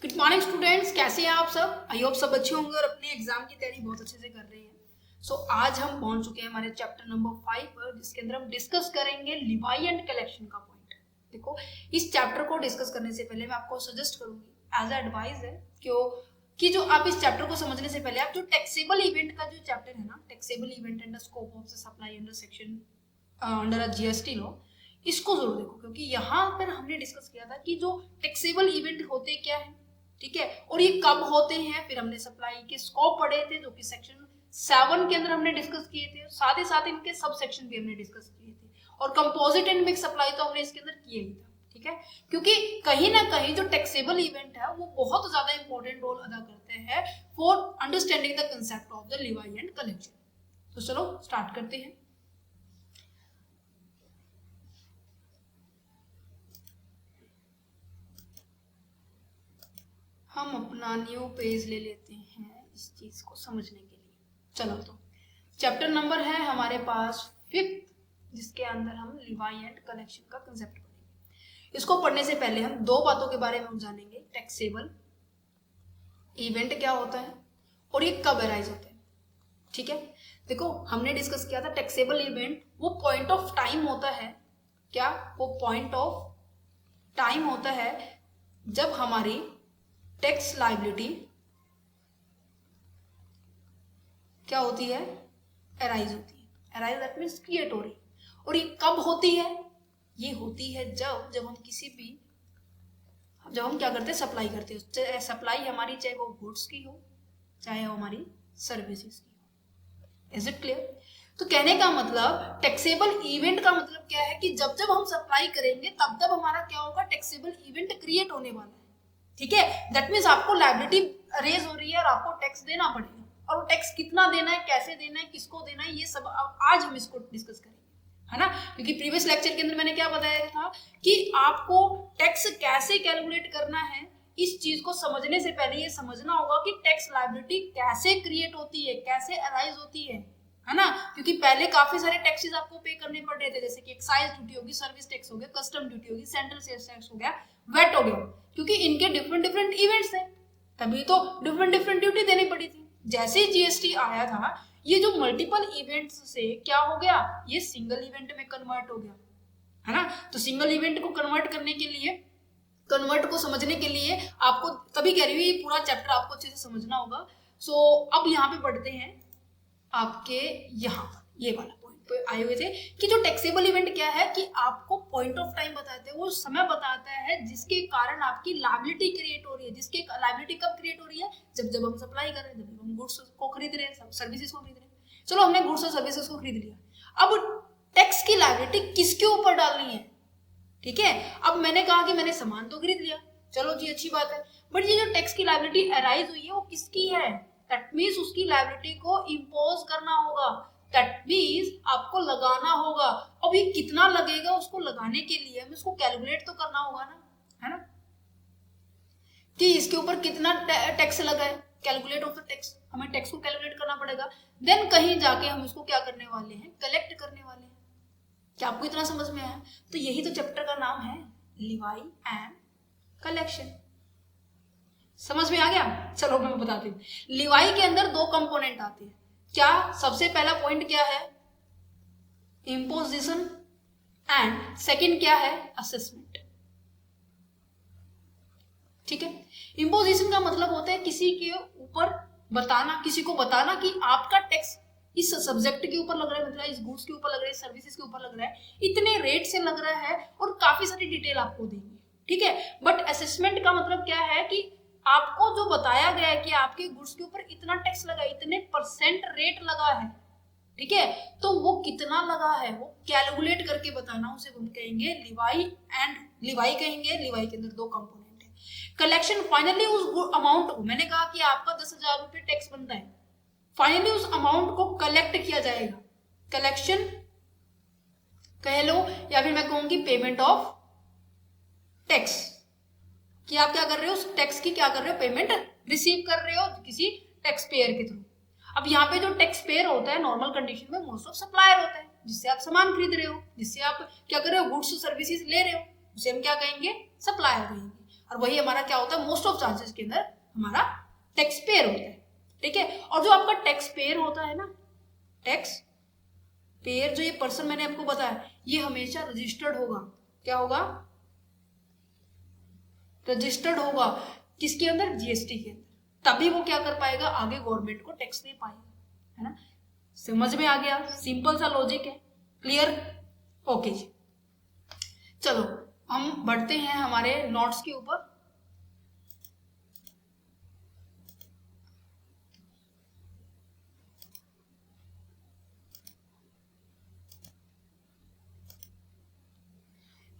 Good morning students, कैसे हैं आप सब। आई होप सब अच्छे होंगे और अपने एग्जाम की तैयारी बहुत अच्छे से कर रहे हैं। आज हम पहुंच चुके हैं हमारे चैप्टर नंबर 5 पर, जिसके अंदर हम डिस्कस करेंगे लिवाई एंड कलेक्शन का पॉइंट। देखो, इस चैप्टर को डिस्कस करने से पहले मैं आपको सजेस्ट करूंगी, एज एडवाइस है क्यों कि जो आप इस चैप्टर को समझने से पहले आप जो टैक्सेबल इवेंट का जो चैप्टर है ना, taxable event and the scope of the supply under section under GST law, इसको जरूर देखो, क्योंकि यहाँ पर हमने डिस्कस किया था कि जो टैक्सेबल इवेंट होते क्या है, ठीक है, और ये कब होते हैं। फिर हमने सप्लाई के स्कोप पढ़े थे जो कि सेक्शन 7 के अंदर हमने डिस्कस किए थे, साथ ही साथ इनके सब सेक्शन भी हमने डिस्कस किए थे, और कंपोजिट एंड मिक्स सप्लाई तो हमने इसके अंदर किया ही था, ठीक है। क्योंकि कहीं ना कहीं जो टैक्सेबल इवेंट है वो बहुत ज्यादा इंपॉर्टेंट रोल अदा करते हैं for understanding the concept of the Levi and collection. तो चलो स्टार्ट करते हैं। हम अपना न्यू पेज ले लेते हैं इस चीज को समझने के लिए। चलो, तो चैप्टर नंबर है हमारे पास 5, जिसके अंदर हम लिवाई एंड कलेक्शन का कंसेप्ट पढ़ेंगे। इसको पढ़ने से पहले हम दो बातों के बारे में हम जानेंगे। टैक्सेबल इवेंट क्या होता है और ये कब अराइज होता है, ठीक है। देखो, हमने डिस्कस किया था टैक्सेबल इवेंट वो पॉइंट ऑफ टाइम होता है। क्या वो पॉइंट ऑफ टाइम होता है जब हमारी टैक्स लायबिलिटी क्या होती है, अराइज होती है। अराइज दैट मीन्स क्रिएट हो रही है। और ये कब होती है, ये होती है जब हम किसी भी जब हम क्या करते हैं, सप्लाई करते हैं। चाहे सप्लाई हमारी, चाहे वो गुड्स की हो, चाहे वो हमारी सर्विसेज की हो। Is it clear. तो कहने का मतलब टैक्सेबल इवेंट का मतलब क्या है कि जब जब हम सप्लाई करेंगे तब तब हमारा क्या होगा, टैक्सेबल इवेंट क्रिएट होने वाला है, ठीक है। दैट मीन्स आपको लायबिलिटी रेज हो रही है और आपको टैक्स देना पड़ेगा, और वो टैक्स कितना देना है, कैसे देना है, किसको देना है, ये सब आज हम इसको डिस्कस करेंगे, है ना। क्योंकि प्रीवियस लेक्चर के अंदर मैंने क्या बताया था कि आपको टैक्स कैसे कैलकुलेट करना है, इस चीज को समझने से पहले ये समझना होगा कि टैक्स लायबिलिटी कैसे क्रिएट होती है, कैसे अराइज होती है ना। क्योंकि पहले काफी सारे टैक्सेस आपको पे करने पड़ रहे थे, जैसे कि एक्साइज ड्यूटी होगी, सर्विस टैक्स हो गया, कस्टम ड्यूटी होगी, सेंट्रल सेल्स टैक्स हो गया, वेट हो गया, क्योंकि इनके डिफरेंट डिफरेंट इवेंट्स थे, तभी तो डिफरेंट डिफरेंट ड्यूटी देनी पड़ी थी। जैसे ही जीएसटी आया था, ये जो मल्टीपल इवेंट्स से क्या हो गया, ये सिंगल इवेंट में कन्वर्ट हो गया, है ना। तो सिंगल इवेंट को कन्वर्ट करने के लिए, कन्वर्ट को समझने के लिए आपको, तभी कह रही हूँ ये पूरा चैप्टर आपको अच्छे से समझना होगा। अब यहाँ पे पढ़ते हैं आपके यहाँ ये वाला पॉइंट पे आए हुए थे कि जो टैक्सेबल इवेंट क्या है कि आपको पॉइंट ऑफ टाइम बताते हैं, वो समय बताता है जिसके कारण आपकी लायबिलिटी क्रिएट हो रही है। जिसके लायबिलिटी कब क्रिएट हो रही है, जब जब हम सप्लाई कर रहे हैं, जब हम गुड्स को खरीद रहे हैं, सर्विसेज को खरीद रहे हैं। चलो, हमने गुड्स और सर्विसेज को खरीद लिया, अब टैक्स की लायबिलिटी किसके ऊपर डालनी है, ठीक है। अब मैंने कहा कि मैंने सामान तो खरीद लिया, चलो जी अच्छी बात है, बट ये जो टैक्स की लायबिलिटी अराइज हुई है वो किसकी है, दैट मीन्स उसकी लायबिलिटी को इंपोज करना होगा, दैट मीन्स आपको लगाना होगा। अब ये कितना लगेगा, उसको लगाने के लिए हमें उसको कैलकुलेट तो करना होगा ना, है ना, कि इसके ऊपर कितना टैक्स लगा है, कैलकुलेट ऑफ द टैक्स, हमें टैक्स को कैलकुलेट करना पड़ेगा। देन कहीं जाके हम इसको क्या करने वाले हैं, कलेक्ट करने वाले हैं। क्या आपको इतना समझ में आया। तो यही तो चैप्टर का नाम है, लिवाई एंड कलेक्शन। समझ में आ गया। चलो मैं बताती हूँ। लिवाई के अंदर दो कंपोनेंट आते हैं। क्या, सबसे पहला पॉइंट क्या है, इम्पोजिशन, एंड सेकंड क्या है, असेसमेंट, ठीक है। इम्पोजिशन का मतलब होता है किसी के ऊपर बताना, किसी को बताना कि आपका टैक्स इस सब्जेक्ट के ऊपर लग रहा है, मतलब इस गुड्स के ऊपर लग रहा है, सर्विसेज के ऊपर लग रहा है, इतने रेट से लग रहा है, और काफी सारी डिटेल आपको देंगे, ठीक है। बट असेसमेंट का मतलब क्या है कि आपको जो बताया गया है कि आपके गुड्स के ऊपर इतना टैक्स लगा, इतने परसेंट रेट लगा है, ठीक है, तो वो कितना लगा है वो कैलकुलेट करके बताना, उसे हम कहेंगे लिवाई एंड लिवाई कहेंगे। लिवाई के अंदर दो कंपोनेंट है। कलेक्शन, फाइनली उस अमाउंट को, मैंने कहा कि आपका 10,000 रुपये टैक्स बनता है, फाइनली उस अमाउंट को कलेक्ट किया जाएगा, कलेक्शन कह लो, या फिर मैं कहूंगी पेमेंट ऑफ टैक्स, कि आप क्या कर रहे हो, उस टैक्स की क्या कर रहे हो, पेमेंट रिसीव कर रहे हो किसी टैक्स पेयर के थ्रू। अब यहाँ पे जो टैक्स पेयर होता है नॉर्मल कंडीशन में मोस्ट ऑफ सप्लायर होता है, जिससे आप सामान खरीद रहे हो, जिससे आप क्या कर रहे हो, गुड्स सर्विसेज ले रहे हो, उसे हम क्या कहेंगे, सप्लायर कहेंगे। और वही हमारा क्या होता है, मोस्ट ऑफ चार्जेस के अंदर हमारा टैक्स पेयर होता है, ठीक है। और जो आपका टैक्स पेयर होता है ना, टैक्स पेयर जो ये पर्सन मैंने आपको बताया, ये हमेशा रजिस्टर्ड होगा। क्या होगा? रजिस्टर्ड होगा किसके अंदर? जीएसटी के अंदर। तभी वो क्या कर पाएगा, आगे गवर्नमेंट को टैक्स दे पाएगा, है ना। समझ में आ गया? सिंपल सा लॉजिक है, क्लियर? ओके जी, चलो हम बढ़ते हैं हमारे नोट्स के ऊपर।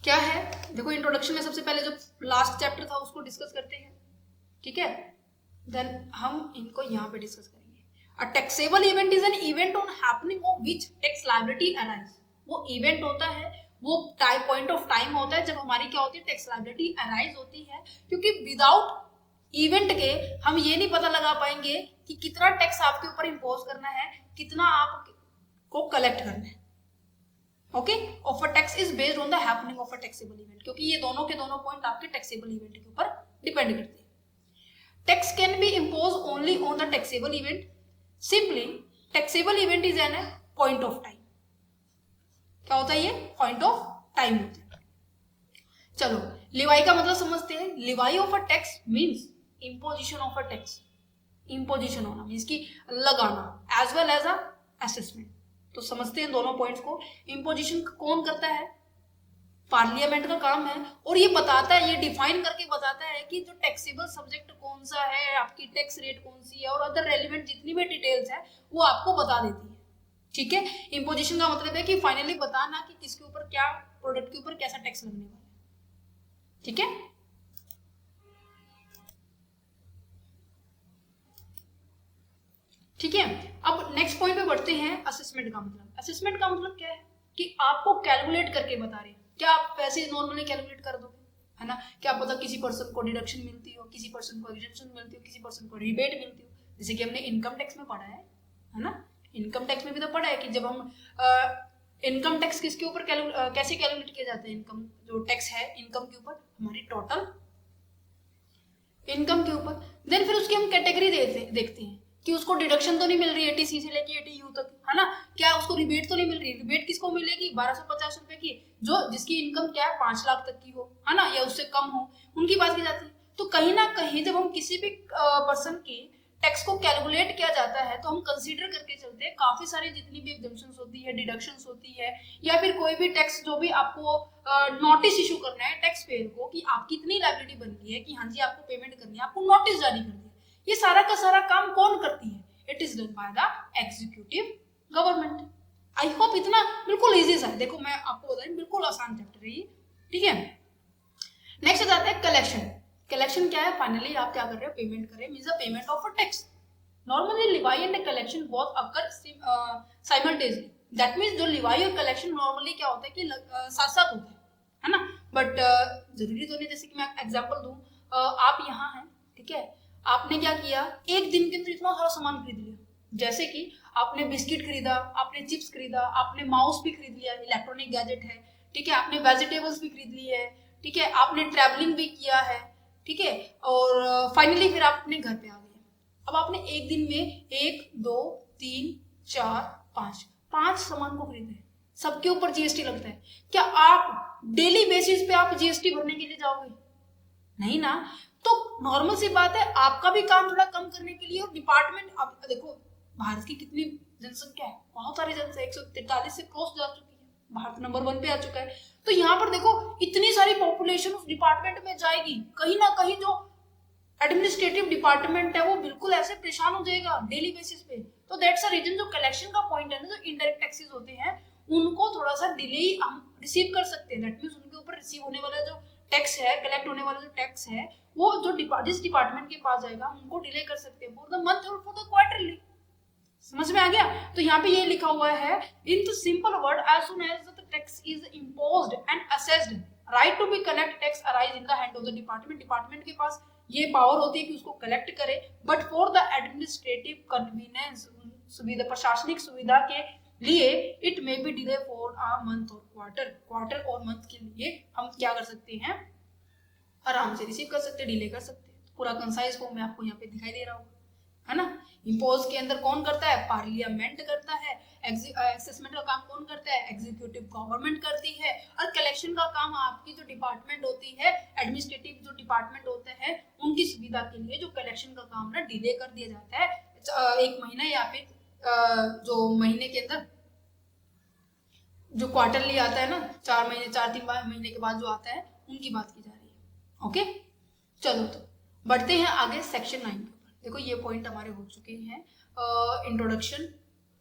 क्या है, देखो इंट्रोडक्शन में सबसे पहले जो लास्ट चैप्टर था उसको डिस्कस करते हैं, ठीक है। देन हम इनको यहाँ पे डिस्कस करेंगे। A taxable event is an event on happening of which tax liability arise. वो इवेंट होता है, वो टाइम पॉइंट ऑफ टाइम होता है जब हमारी क्या होती है, टैक्स लायबिलिटी अराइज होती है। क्योंकि विदाउट इवेंट के हम ये नहीं पता लगा पाएंगे कि कितना टैक्स आपके ऊपर इम्पोज करना है, कितना आपको कलेक्ट करना है। Okay, of a tax is based on the happening of a taxable event, क्योंकि ये दोनों के दोनों पॉइंट आपके टैक्सेबल इवेंट के ऊपर डिपेंड करते हैं। Tax can be impose only on the taxable event. Simply taxable event is an point of time. क्या होता है ये? पॉइंट ऑफ टाइम होता है। चलो लिवाई का मतलब समझते हैं। Levy of a tax means imposition of a tax. Imposition होना मीन्स की लगाना, as well as a assessment. तो समझते हैं दोनों पॉइंट्स को। इम्पोजिशन कौन करता है? पार्लियामेंट का काम है, और ये बताता है, ये डिफाइन करके बताता है कि जो टैक्सेबल सब्जेक्ट कौन सा है, आपकी टैक्स रेट कौन सी है, और अदर रेलिवेंट जितनी भी डिटेल्स है वो आपको बता देती है, ठीक है। इम्पोजिशन का मतलब है कि फाइनली बताना कि किसके ऊपर क्या, प्रोडक्ट के ऊपर कैसा टैक्स लगने वाला है, ठीक है। ठीक है, अब नेक्स्ट पॉइंट पे बढ़ते हैं। असेसमेंट का मतलब, असेसमेंट का मतलब क्या है कि आपको कैलकुलेट करके बता रहे हैं। क्या आप पैसे नॉर्मली कैलकुलेट कर दोगे, है ना। क्या पता किसी पर्सन को डिडक्शन मिलती हो, किसी पर्सन को एग्जेम्पशन मिलती हो, किसी पर्सन को रिबेट मिलती हो, जैसे कि हमने इनकम टैक्स में पढ़ा है ना। इनकम टैक्स में भी तो पढ़ा है कि जब हम इनकम टैक्स किसके ऊपर कैसे कैलकुलेट किया जाता है, इनकम जो टैक्स है इनकम के ऊपर, हमारी टोटल इनकम के ऊपर। देन फिर उसकी हम कैटेगरी देखते हैं कि उसको डिडक्शन तो नहीं मिल रही है 80C से लेके 80U तक, है ना। क्या उसको रिबेट तो नहीं मिल रही? रिबेट किसको मिलेगी? 1250 रुपए की, जो जिसकी इनकम क्या है 5 लाख तक की हो, है ना, या उससे कम हो, उनकी बात की जाती है। तो कहीं ना कहीं जब हम किसी भी पर्सन की टैक्स को कैलकुलेट किया जाता है तो हम कंसीडर करके चलते हैं काफी सारी जितनी भी एग्जम्पशंस होती है, डिडक्शंस होती है, या फिर कोई भी टैक्स जो भी आपको नोटिस इशू करना है टैक्स पेयर को कि आपकी इतनी लायबिलिटी बन गई है कि हाँ जी आपको पेमेंट करनी है, आपको नोटिस जारी कर दिया। ये सारा का सारा काम कौन करती है? It is done by the executive government. I hope इतना बिल्कुल इजी सा है। देखो मैं आपको बता रही हूँ, बिल्कुल आसान चैप्टर है ये, ठीक है। नेक्स्ट जाते हैं कलेक्शन। कलेक्शन क्या है? फाइनली आप क्या कर रहे हो? पेमेंट कर रहे हैं, means the payment of a tax. Normally Levi and collection both occur simultaneously. That means जो लिवाई और कलेक्शन नॉर्मली क्या होता है कि साथ साथ होते हैं, है ना। बट जरूरी तो नहीं। जैसे कि मैं एग्जांपल दूं, आप यहाँ हैं, ठीक है, आपने क्या किया, एक दिन के अंदर इतना सारा सामान खरीद लिया। जैसे कि आपने बिस्किट खरीदा, आपने चिप्स खरीदा, आपने माउस भी खरीद लिया, इलेक्ट्रॉनिक गैजेट है, ठीक है, आपने वेजिटेबल्स भी खरीद ली है, ठीक है, आपने ट्रैवलिंग भी किया है, ठीक है, और फाइनली फिर आप अपने घर पे आ गए। अब आपने एक दिन में 1 2 3 4 5 सामान को खरीदे, सबके ऊपर जीएसटी लगता है। क्या आप डेली बेसिस पे आप जीएसटी भरने के लिए जाओगे? नहीं ना। तो नॉर्मल सी बात है, आपका भी काम थोड़ा कम करने के लिए, और डिपार्टमेंट, आप देखो भारत की कितनी जनसंख्या है, बहुत सारी जनसंख्या 143 से क्रॉस जा चुकी है, भारत नंबर 1 पे आ चुका है। तो यहाँ पर देखो इतनी सारी पॉपुलेशन उस डिपार्टमेंट में जाएगी, कहीं ना कहीं जो एडमिनिस्ट्रेटिव डिपार्टमेंट है वो बिल्कुल ऐसे परेशान हो जाएगा डेली बेसिस पे। तो दैट्स अ रीजन जो कलेक्शन का पॉइंट है ना, जो इनडायरेक्ट टैक्सेस होते हैं उनको थोड़ा सा डिले हम रिसीव कर सकते हैं। दैट मींस उनके ऊपर रिसीव होने वाला जो टैक्स है, कलेक्ट होने वाला जो टैक्स है, वो जो जिस डिपार्टमेंट के पास जाएगा उनको डिले कर सकते हैं फॉर द मंथ और फॉर द क्वार्टरली। समझ में आ गया? तो यहाँ पे ये लिखा हुआ है in the simple word, as soon as the tax is imposed and assessed, right to be collect tax arise in the hand of the department. Department के पास ये पावर होती है कि उसको कलेक्ट करे, but for the administrative convenience, सुविधा, प्रशासनिक सुविधा के लिए it may be delay for a month और क्वार्टर और मंथ के लिए हम क्या कर सकते हैं, आराम से रिसीव कर सकते, डिले कर सकते। पूरा कंसाइज फॉर्म में आपको यहाँ पे दिखाई दे रहा होगा, है ना। इम्पोज के अंदर कौन करता है, पार्लियामेंट करता है। असेसमेंट का काम कौन करता है, एग्जीक्यूटिव गवर्नमेंट करती है। और कलेक्शन का काम आपकी जो डिपार्टमेंट होती है, एडमिनिस्ट्रेटिव जो डिपार्टमेंट होते हैं, उनकी सुविधा के लिए जो कलेक्शन का काम ना डिले कर दिया जाता है 1 महीना, या फिर जो महीने के अंदर जो क्वार्टरली आता है ना, 4 महीने 4-3 महीने के बाद जो आता है, उनकी बात की जा रही है। ओके, चलो तो बढ़ते हैं आगे सेक्शन 9 के ऊपर। देखो ये पॉइंट हमारे हो चुके हैं, इंट्रोडक्शन,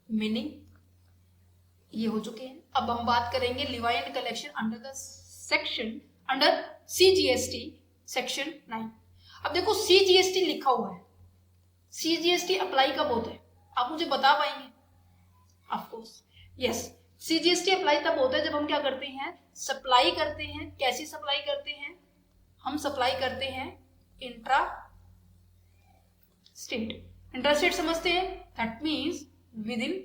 मीनिंग ये हो चुके हैं। अब हम बात करेंगे Levi and collection under the section under CGST section 9। अब देखो CGST लिखा हुआ है, CGST अप्लाई कब होता है, आप मुझे बता पाएंगे? Of course yes, CGST apply तब होता है जब हम क्या करते हैं, सप्लाई करते हैं। कैसी सप्लाई करते हैं, हम सप्लाई करते हैं इंट्रा स्टेट। इंट्रा स्टेट समझते हैं, that means with in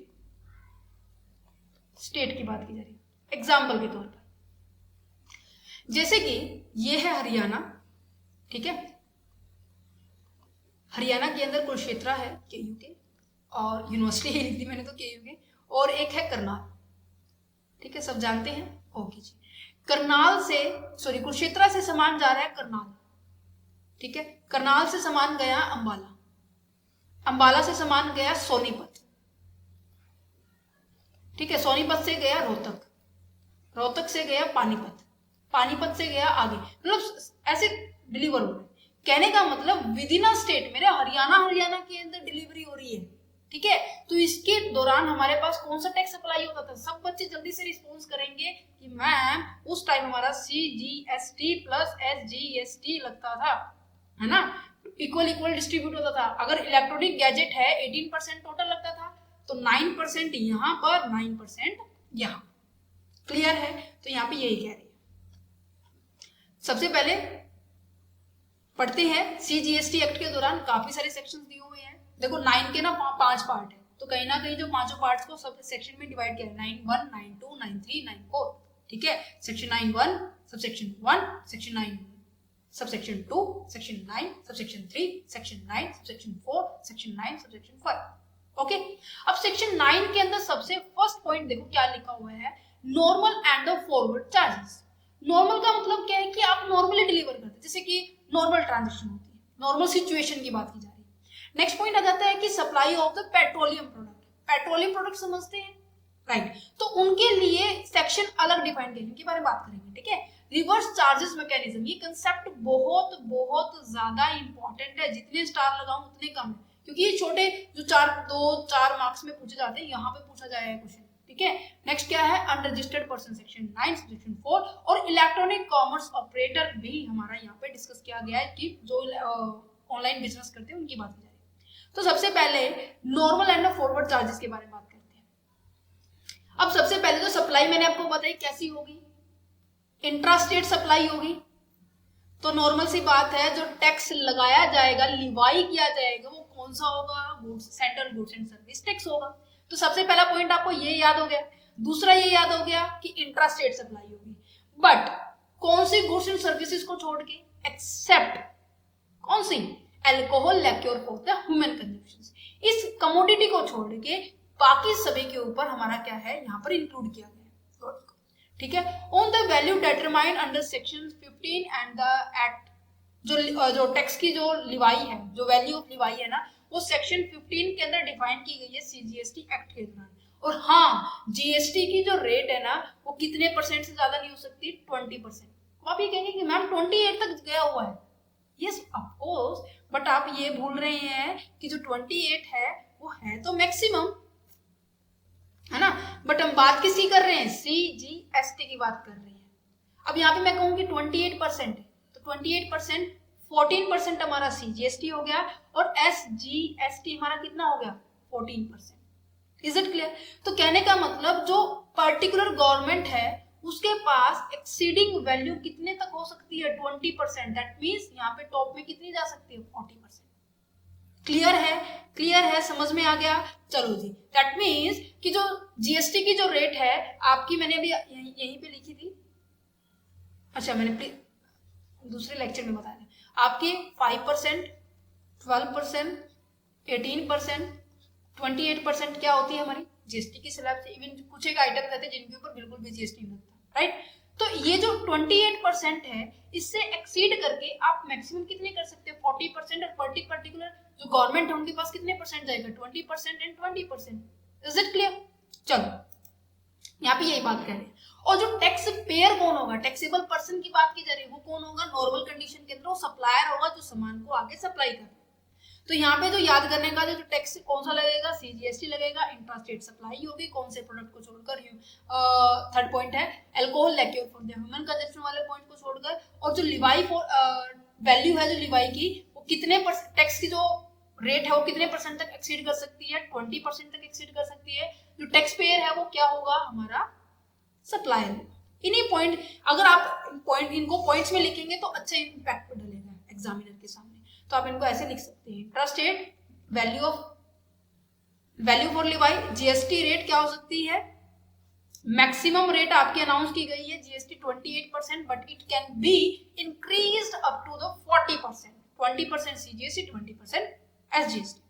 state की बात की जा रही है। एग्जाम्पल के तौर पर जैसे कि ये है हरियाणा, ठीक है, हरियाणा के अंदर कुरुक्षेत्र है KU के, और यूनिवर्सिटी लिख दी मैंने तो KU के, और एक है करनाल, ठीक है, सब जानते हैं। ओके जी, करनाल से सॉरी कुरुक्षेत्र से सामान जा रहा है करनाल, ठीक है, करनाल से सामान गया अंबाला, अंबाला से सामान गया सोनीपत, ठीक है, सोनीपत से गया रोहतक, रोहतक से गया पानीपत, पानीपत से गया आगे, मतलब ऐसे डिलीवर हो रहे। कहने का मतलब विद इन अ स्टेट मेरे हरियाणा के अंदर डिलीवरी हो रही है, ठीक है। तो इसके दौरान हमारे पास कौन सा टैक्स अप्लाई होता था, सब बच्चे जल्दी से रिस्पॉन्स करेंगे कि मैम उस टाइम हमारा CGST प्लस SGST लगता था, है ना, इक्वल डिस्ट्रीब्यूट होता था। अगर इलेक्ट्रॉनिक गैजेट है 18% टोटल लगता था, तो 9% यहाँ पर, 9% यहाँ। क्लियर है, तो यहाँ पे यही कह रही है। सबसे पहले पढ़ते हैं CGST एक्ट के दौरान काफी सारे सेक्शंस दिए हुए हैं। देखो 9 के ना 5 पार्ट है, तो कहीं ना कहीं जो 5 पार्ट्स को सब सेक्शन में डिवाइड किया है, 9(1), 9(2), 9(3), 9(4), ठीक है। Section 9(1), subsection 1, section 9, subsection 2, section 9, subsection 3, section 9, subsection 4, section 9, subsection 5। Okay, अब सेक्शन 9 के अंदर सबसे फर्स्ट पॉइंट देखो क्या लिखा हुआ है, normal and the forward charges. Normal का मतलब क्या है कि आप नॉर्मली डिलीवर करते हैं, जैसे कि नॉर्मल ट्रांजेक्शन होती है, नॉर्मल सिचुएशन की बात की जा रही है। नेक्स्ट पॉइंट आ जाता है कि supply of the petroleum product. Petroleum product समझते हैं, राइट, तो उनके लिए सेक्शन अलग डिफाइन किए, इनके बारे में बात करेंगे, ठीक है। रिवर्स चार्जेस मैकेनिज्म, ये कंसेप्ट बहुत बहुत ज्यादा इंपॉर्टेंट है, जितने स्टार लगाऊं उतने कम है, क्योंकि ये छोटे जो 4 मार्क्स में पूछे जाते हैं, यहाँ पे पूछा जाएगा क्वेश्चन, ठीक है। नेक्स्ट क्या है, अनरजिस्टर्ड पर्सन सेक्शन 9, सेक्शन 4, और इलेक्ट्रॉनिक कॉमर्स ऑपरेटर भी हमारा यहाँ पे डिस्कस किया गया है कि जो ऑनलाइन बिजनेस करते हैं उनकी बात की जा रही है। तो सबसे पहले नॉर्मल एंड फॉरवर्ड चार्जेस के बारे में बात करते हैं। अब सबसे पहले तो सप्लाई मैंने आपको बताई कैसी होगी, इंट्रास्टेट सप्लाई होगी। तो नॉर्मल सी बात है, जो टैक्स लगाया जाएगा, लिवाई किया जाएगा, वो कौन सा होगा, goods, central goods and service tax होगा। तो सबसे पहला पॉइंट आपको ये याद हो गया। दूसरा ये याद हो गया कि इंट्रास्टेट सप्लाई होगी, बट कौन सी गुड्स एंड सर्विसेज को छोड़ के, एक्सेप्ट कौन सी, alcohol liquor for the human consumption. इस कमोडिटी को छोड़ के बाकी सभी के ऊपर हमारा क्या है, यहाँ पर इंक्लूड किया गया है, ठीक है। On the value determined under section 15 and the act, जो टैक्स की जो लिवाई है, जो वैल्यू ऑफ लिवाई है ना, वो सेक्शन 15 के अंदर डिफाइन की गई है CGST एक्ट के दौरान। और हाँ, GST की जो रेट है ना, वो कितने % से ज्यादा नहीं हो सकती, 20%। आप ये कहेंगे कि मैम 28 तक गया हुआ है, यस ऑफ कोर्स, बट आप ये भूल रहे हैं कि जो 28 है वो है तो मैक्सिमम, है ना, बट हम बात किसकी कर रहे हैं, CGST की बात कर रहे हैं। अब यहाँ पे मैं कहूंगी 28% है, तो 28% 14% हमारा CGST हो गया, और SGST हमारा कितना हो गया, 14%। Is it clear? तो कहने का मतलब जो पर्टिकुलर गवर्नमेंट है उसके पास एक्सीडिंग वैल्यू कितने तक हो सकती है, 20%। दैट मीन्स यहाँ पे टॉप में कितनी जा सकती है, 40%। क्लियर है, क्लियर है, समझ में आ गया। चलो जी, दैट मीन्स कि जो GST की जो रेट है आपकी, मैंने अभी यहीं पे लिखी थी, अच्छा मैंने दूसरे लेक्चर में बताया था। आपके 5%, 12%, 18%, 28% क्या होती है हमारी जीएसटी की स्लैब से। इवन कुछ एक आइटम रहते हैं जिनके ऊपर बिल्कुल भी जीएसटी नहीं लगता, राइट। तो ये जो 28% है, इससे एक्सीड करके आप मैक्सिमम कितने कर सकते हैं 40%, और पर्टिकुलर जो गवर्नमेंट है उनके पास कितने परसेंट जाएगा 20% एंड 20%। Is it clear? चलो यहाँ पे यही बात कर रहे हैं। और जो टैक्स पेयर कौन होगा, टैक्सेबल पर्सन की बात की जा रही है, वो कौन होगा? नॉर्मल कंडीशन के अंदर वो सप्लायर होगा जो सामान को आगे सप्लाई कर रहा है। तो यहाँ पे जो याद करने का जो टैक्स कौन सा लगेगा, सीजीएसटी लगेगा, इंट्रा स्टेट सप्लाई होगी कौन से प्रोडक्ट को छोड़कर। थर्ड पॉइंट है alcohol liquor for the human consumption वाले पॉइंट को छोड़कर। और जो लिवाई फॉर वैल्यू है जो लिवाई की, वो कितने टैक्स की जो रेट है वो कितने परसेंट तक एक्सीड कर सकती है, 20% तक एक्सीड कर सकती है। जो टैक्स पेयर है वो क्या होगा, हमारा सप्लायर। इन्हीं पॉइंट, अगर आप पॉइंट इनको पॉइंट्स में लिखेंगे तो अच्छा इम्पैक्ट डलेगा एग्जामिनर के सामने। तो आप इनको ऐसे लिख सकते हैं, intrastate value for Levi, GST rate क्या हो सकती है, मैक्सिमम रेट आपकी अनाउंस की गई है GST 28%, but it can be increased up to the 40%, 20% CGST, 20% SGST.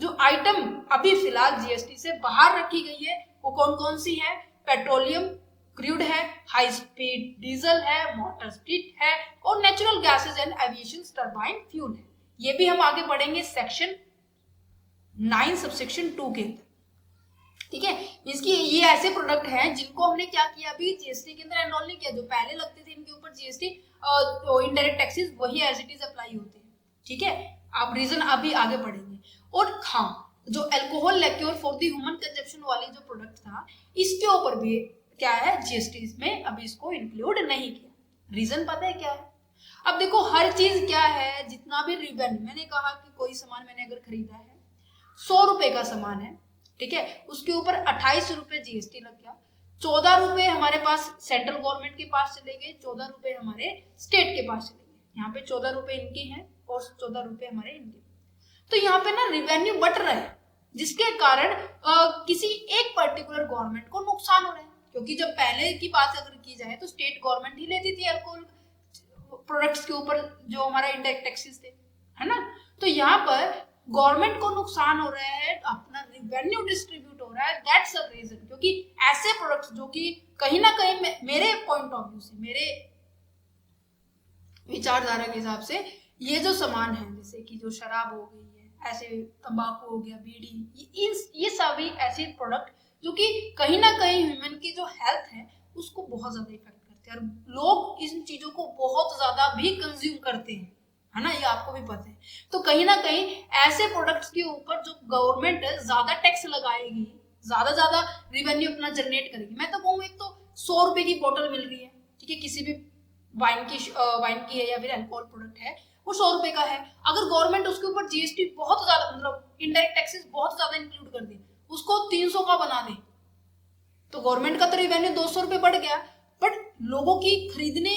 जो आइटम अभी फिलहाल जीएसटी से बाहर रखी गई है वो कौन कौन सी है, पेट्रोलियम क्रूड है, हाई स्पीड डीजल है, मोटर स्पीड है, और natural gases and aviation turbine fuel है। ये भी हम आगे बढ़ेंगे सेक्शन 9 सबसेक्शन 2 के अंदर, ठीक है। इसकी ये ऐसे प्रोडक्ट हैं जिनको हमने क्या किया, अभी जीएसटी के अंदर एनरोल नहीं किया। जो पहले लगते थे इनके ऊपर जीएसटी इनडायरेक्ट टैक्सेस, वही एज इट इज अप्लाई होते हैं, ठीक है। आप रीजन अभी आगे बढ़ेंगे। और हाँ, जो alcohol liquor for the human consumption वाली जो प्रोडक्ट था, इसके ऊपर भी क्या है जीएसटी में अभी इसको इंक्लूड नहीं किया। रीजन पता है क्या है? अब देखो हर चीज क्या है, जितना भी रिवेन्यू, मैंने कहा कि कोई सामान मैंने अगर खरीदा है 100 रुपए का सामान है, ठीक है, उसके ऊपर 28 रुपए जीएसटी लग गया, 14 रुपए हमारे पास सेंट्रल गवर्नमेंट के पास चले गए, 14 रुपए हमारे स्टेट के पास चले गए। यहाँ पे 14 रुपए इनके हैं और 14 रुपए हमारे इनके। तो यहाँ पे ना रिवेन्यू बढ़ रहा है, जिसके कारण किसी एक पर्टिकुलर गवर्नमेंट को नुकसान हो रहा है। क्योंकि जब पहले की बात अगर की जाए तो स्टेट गवर्नमेंट ही लेती थी अल्कोहल प्रोडक्ट्स के ऊपर जो हमारा इंडायरेक्ट टैक्सेस थे, है ना। तो यहाँ पर गवर्नमेंट को नुकसान हो रहा है, अपना रिवेन्यू डिस्ट्रीब्यूट हो रहा है, दैट्स अ रीजन। क्योंकि ऐसे प्रोडक्ट्स जो कि कहीं ना कहीं मेरे पॉइंट ऑफ व्यू से, मेरे विचारधारा के हिसाब से, ये जो सामान है जैसे कि जो शराब हो गई है, ऐसे तंबाकू हो गया, बीड़ी, ये सभी ऐसे प्रोडक्ट जो कि कहीं ना कहीं ह्यूमन की जो हेल्थ है उसको बहुत ज्यादा इफेक्ट करते हैं, और लोग इन चीजों को बहुत ज्यादा भी कंज्यूम करते हैं, है ना, ये आपको भी पता है। तो कहीं ना कहीं ऐसे प्रोडक्ट्स के ऊपर जो गवर्नमेंट ज्यादा टैक्स लगाएगी, ज्यादा रिवेन्यू अपना जनरेट करेगी। मैं तो कहूँ, एक तो 100 रुपए की बोतल मिल रही है, ठीक है, किसी भी वाइन की है या फिर अल्कोहल प्रोडक्ट है, वो 100 रुपए का है। अगर गवर्नमेंट उसके ऊपर जीएसटी बहुत ज्यादा, मतलब इनडायरेक्ट टैक्सेस बहुत ज्यादा इंक्लूड कर दे, उसको 300 का बना दे, तो गवर्नमेंट का तो रिवेन्यू 200 रुपए बढ़ गया, बट लोगों की खरीदने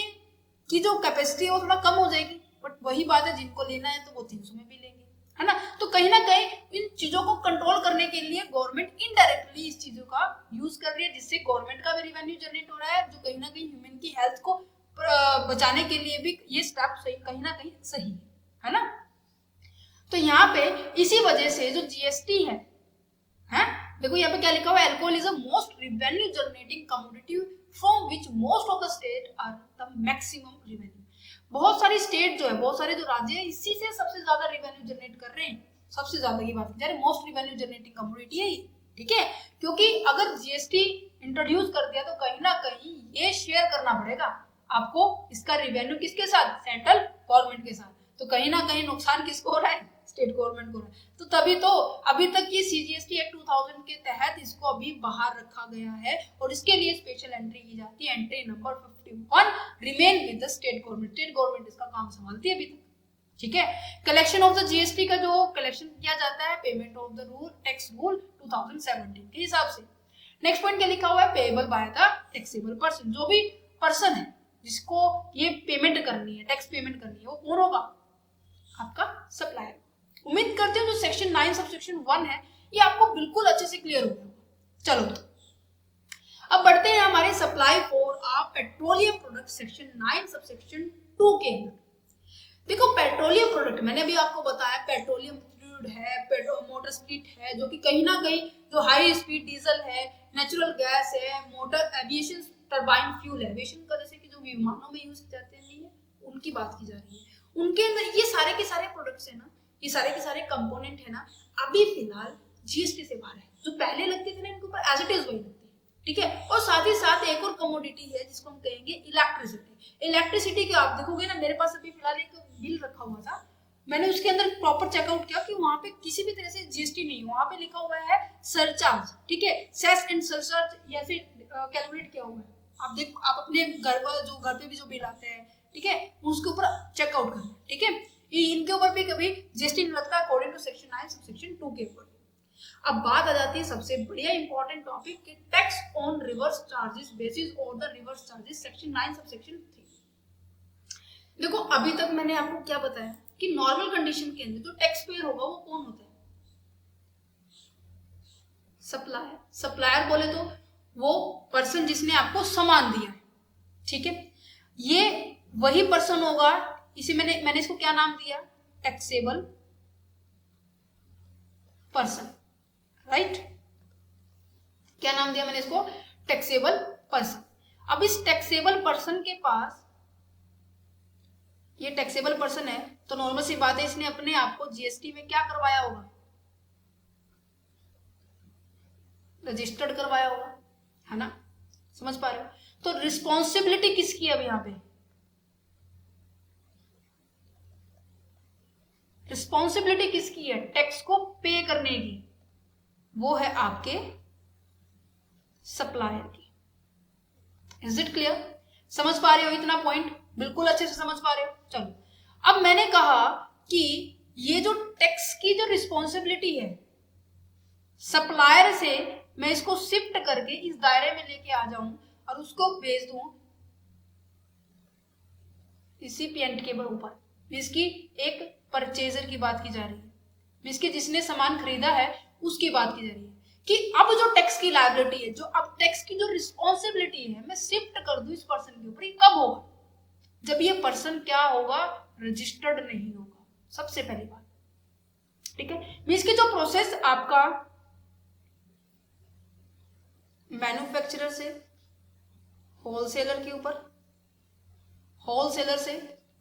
की जो कैपेसिटी है वो थोड़ा कम हो जाएगी। बट वही बात है, जिनको लेना है तो वो 300 में भी लेंगे, है ना। तो कहीं ना कहीं इन चीजों को कंट्रोल करने के लिए गवर्नमेंट इनडायरेक्टली इस चीजों का यूज कर रही है, जिससे गवर्नमेंट का भी रिवेन्यू जनरेट हो रहा है, जो कहीं ना कहीं ह्यूमन की हेल्थ को बचाने के लिए भी ये स्टेप सही, कहीं ना कहीं सही है ना। तो यहाँ पे इसी वजह से जो जीएसटी है, देखो यहाँ पे क्या लिखा हुआ है, alcohol is a most revenue generating commodity from which most of the state are the maximum revenue. बहुत सारी स्टेट जो है, बहुत सारे जो राज्य है, इसी से सबसे ज्यादा रिवेन्यू जनरेट कर रहे हैं। सबसे ज्यादा की बात की मोस्ट रिवेन्यू जनरेटिंग कमोडिटी है ये, ठीक है। क्योंकि अगर जीएसटी इंट्रोड्यूस कर दिया तो कहीं ना कहीं ये शेयर करना पड़ेगा आपको, इसका रिवेन्यू किसके साथ, सेंट्रल गवर्नमेंट के साथ। तो कहीं ना कहीं नुकसान किसको हो रहा है, स्टेट गवर्नमेंट को। तो तभी तो अभी तक ये सीजीएसटी एक्ट 2000 के तहत इसको अभी बाहर रखा गया है, और इसके लिए स्पेशल एंट्री की जाती है, entry number 51, remain with the state government. State government इसका काम संभालती है अभी तक, ठीक है। कलेक्शन ऑफ द जीएसटी का जो कलेक्शन किया जाता है, payment of the rule tax rule 2017 के हिसाब से। नेक्स्ट पॉइंट क्या लिखा हुआ है, payable by the taxable person. जो भी पर्सन है जिसको ये पेमेंट करनी है, टैक्स पेमेंट करनी है, वो कौन होगा, आपका सप्लायर। उम्मीद करते हो जो सेक्शन 9 सबसेक्शन 1 है ये आपको बिल्कुल अच्छे से क्लियर हो गया। चलो अब बढ़ते हैं हमारे supply for petroleum product section 9 subsection 2 के अंदर। देखो पेट्रोलियम प्रोडक्ट मैंने अभी आपको बताया, पेट्रोलियम क्रूड है, मोटर स्प्लिट है, जो कि कहीं ना कहीं जो हाई स्पीड डीजल है, नेचुरल गैस है, मोटर एविएशन टरबाइन फ्यूल है, एविएशन का जैसे कि जो विमानों में यूज जाते हैं उनकी बात की जा रही है, उनके अंदर ये सारे के सारे प्रोडक्ट्स है ना, ये सारे के सारे कंपोनेंट है ना, अभी फिलहाल जीएसटी से बाहर है। जो पहले लगते थे ना इनके ऊपर एज इट इज वही लगती है, ठीक है। और साथ ही साथ एक और कमोडिटी है जिसको हम कहेंगे इलेक्ट्रिसिटी। इलेक्ट्रिसिटी के आप देखोगे ना, मेरे पास अभी फिलहाल एक बिल रखा हुआ था, मैंने उसके अंदर प्रॉपर चेकआउट किया कि वहां पे किसी भी तरह से जीएसटी नहीं, वहां पे लिखा हुआ है सरचार्ज, ठीक है, सेस एंड सरचार्ज ऐसे कैलकुलेट किया हुआ है। आप देख, आप अपने घर पे भी जो बिल आते हैं, ठीक है, उसके ऊपर चेकआउट करना, ठीक है, इनके ऊपर भी कभी जीएसटी नहीं लगता अकॉर्डिंग टू सेक्शन 9 सबसेक्शन 2 के ऊपर। अब बात आ जाती है सबसे बढ़िया इंपॉर्टेंट टॉपिक कि tax on reverse charges basis on the reverse charges section 9 subsection 3। देखो अभी तक मैंने आपको क्या बताया कि नॉर्मल कंडीशन के अंदर जो टैक्स पेयर होगा वो कौन होता है? सप्लायर। सप्लायर बोले तो वो पर्सन जिसने आपको सामान दिया है, ठीक है, ये वही पर्सन होगा, इसे मैंने इसको क्या नाम दिया? Taxable person, right. क्या नाम दिया मैंने इसको? Taxable person. अब इस टैक्सेबल पर्सन के पास, ये टैक्सेबल पर्सन है तो नॉर्मल सी बात है इसने अपने आप को जीएसटी में क्या करवाया होगा? रजिस्टर्ड करवाया होगा, है ना, समझ पा रहे हो? तो रिस्पॉन्सिबिलिटी किसकी है अब यहां पे? रिस्पॉन्सिबिलिटी किसकी है टैक्स को पे करने की? वो है आपके सप्लायर की। Is it clear? समझ पा रहे हो इतना पॉइंट? बिल्कुल अच्छे से समझ पा रहे हो। चलो अब मैंने कहा कि ये जो टैक्स की जो रिस्पॉन्सिबिलिटी है सप्लायर से, मैं इसको शिफ्ट करके इस दायरे में लेके आ जाऊं और उसको भेज दूं रिसिपिएंट के ऊपर। इसकी एक परचेजर की बात की जा रही है, इसके जिसने सामान खरीदा है उसकी बात की जा रही है कि अब जो टैक्स की लायबिलिटी है, जो अब टैक्स की जो रिस्पॉन्सिबिलिटी है, मैं शिफ्ट कर दूं इस पर्सन के ऊपर। ये कब होगा? जब ये पर्सन क्या होगा? रजिस्टर्ड नहीं होगा, सबसे पहली बात, ठीक है। मींस की जो प्रोसेस आपका मैन्युफैक्चरर से होलसेलर के ऊपर, होलसेलर से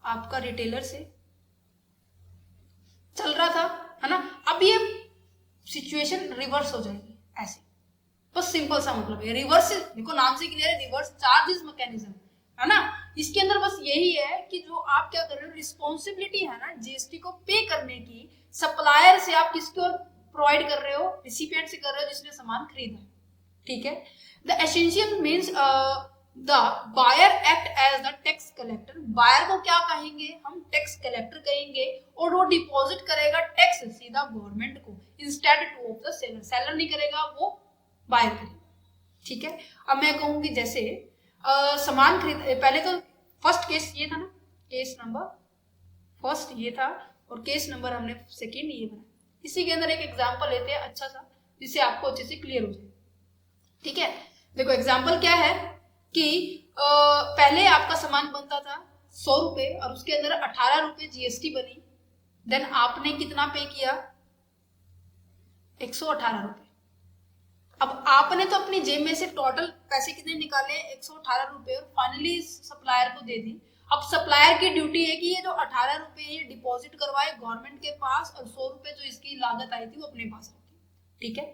आपका रिटेलर से चल रहा था, है ना, अब ये सिचुएशन रिवर्स हो जाएगी ऐसे। बस सिंपल सा मतलब है रिवर्स, देखो नाम से क्लियर है, रिवर्स चार्जेस मैकेनिज्म, है ना। इसके अंदर बस यही है कि जो आप क्या कर रहे हो, रिस्पॉन्सिबिलिटी है ना जीएसटी को पे करने की, सप्लायर से आप किसकी ओर प्रोवाइड कर रहे हो? रिसिपिएंट से कर रहे हो जिसने सामान खरीदा, ठीक है। The essential means the buyer act as the tax collector. Buyer को क्या कहेंगे हम? टैक्स कलेक्टर कहेंगे, और वो डिपॉजिट करेगा टैक्स सीधा गवर्नमेंट को instead two of the seller. Seller नहीं करेगा, वो बायर करेगा, ठीक है। अब मैं कहूंगी जैसे सामान खरीद, पहले तो फर्स्ट केस ये था ना, केस नंबर फर्स्ट ये था और केस नंबर हमने सेकेंड ये बना। इसी के अंदर एक एग्जाम्पल लेते हैं अच्छा सा, जिससे आपको अच्छे से क्लियर हो जाए, ठीक है। देखो एग्जाम्पल क्या है कि पहले आपका सामान बनता था 100 रुपए और उसके अंदर 18 रुपए जीएसटी बनी, देन आपने कितना पे किया? 118 रुपए। अब आपने तो अपनी जेब में से टोटल पैसे कितने निकाले? 118 रुपए, और फाइनली सप्लायर को दे दी। अब सप्लायर की ड्यूटी है कि ये जो 18 रुपए ये डिपॉजिट करवाए गवर्नमेंट के पास, और 100 रुपए जो इसकी लागत आई थी वो अपने पास रखे, ठीक है।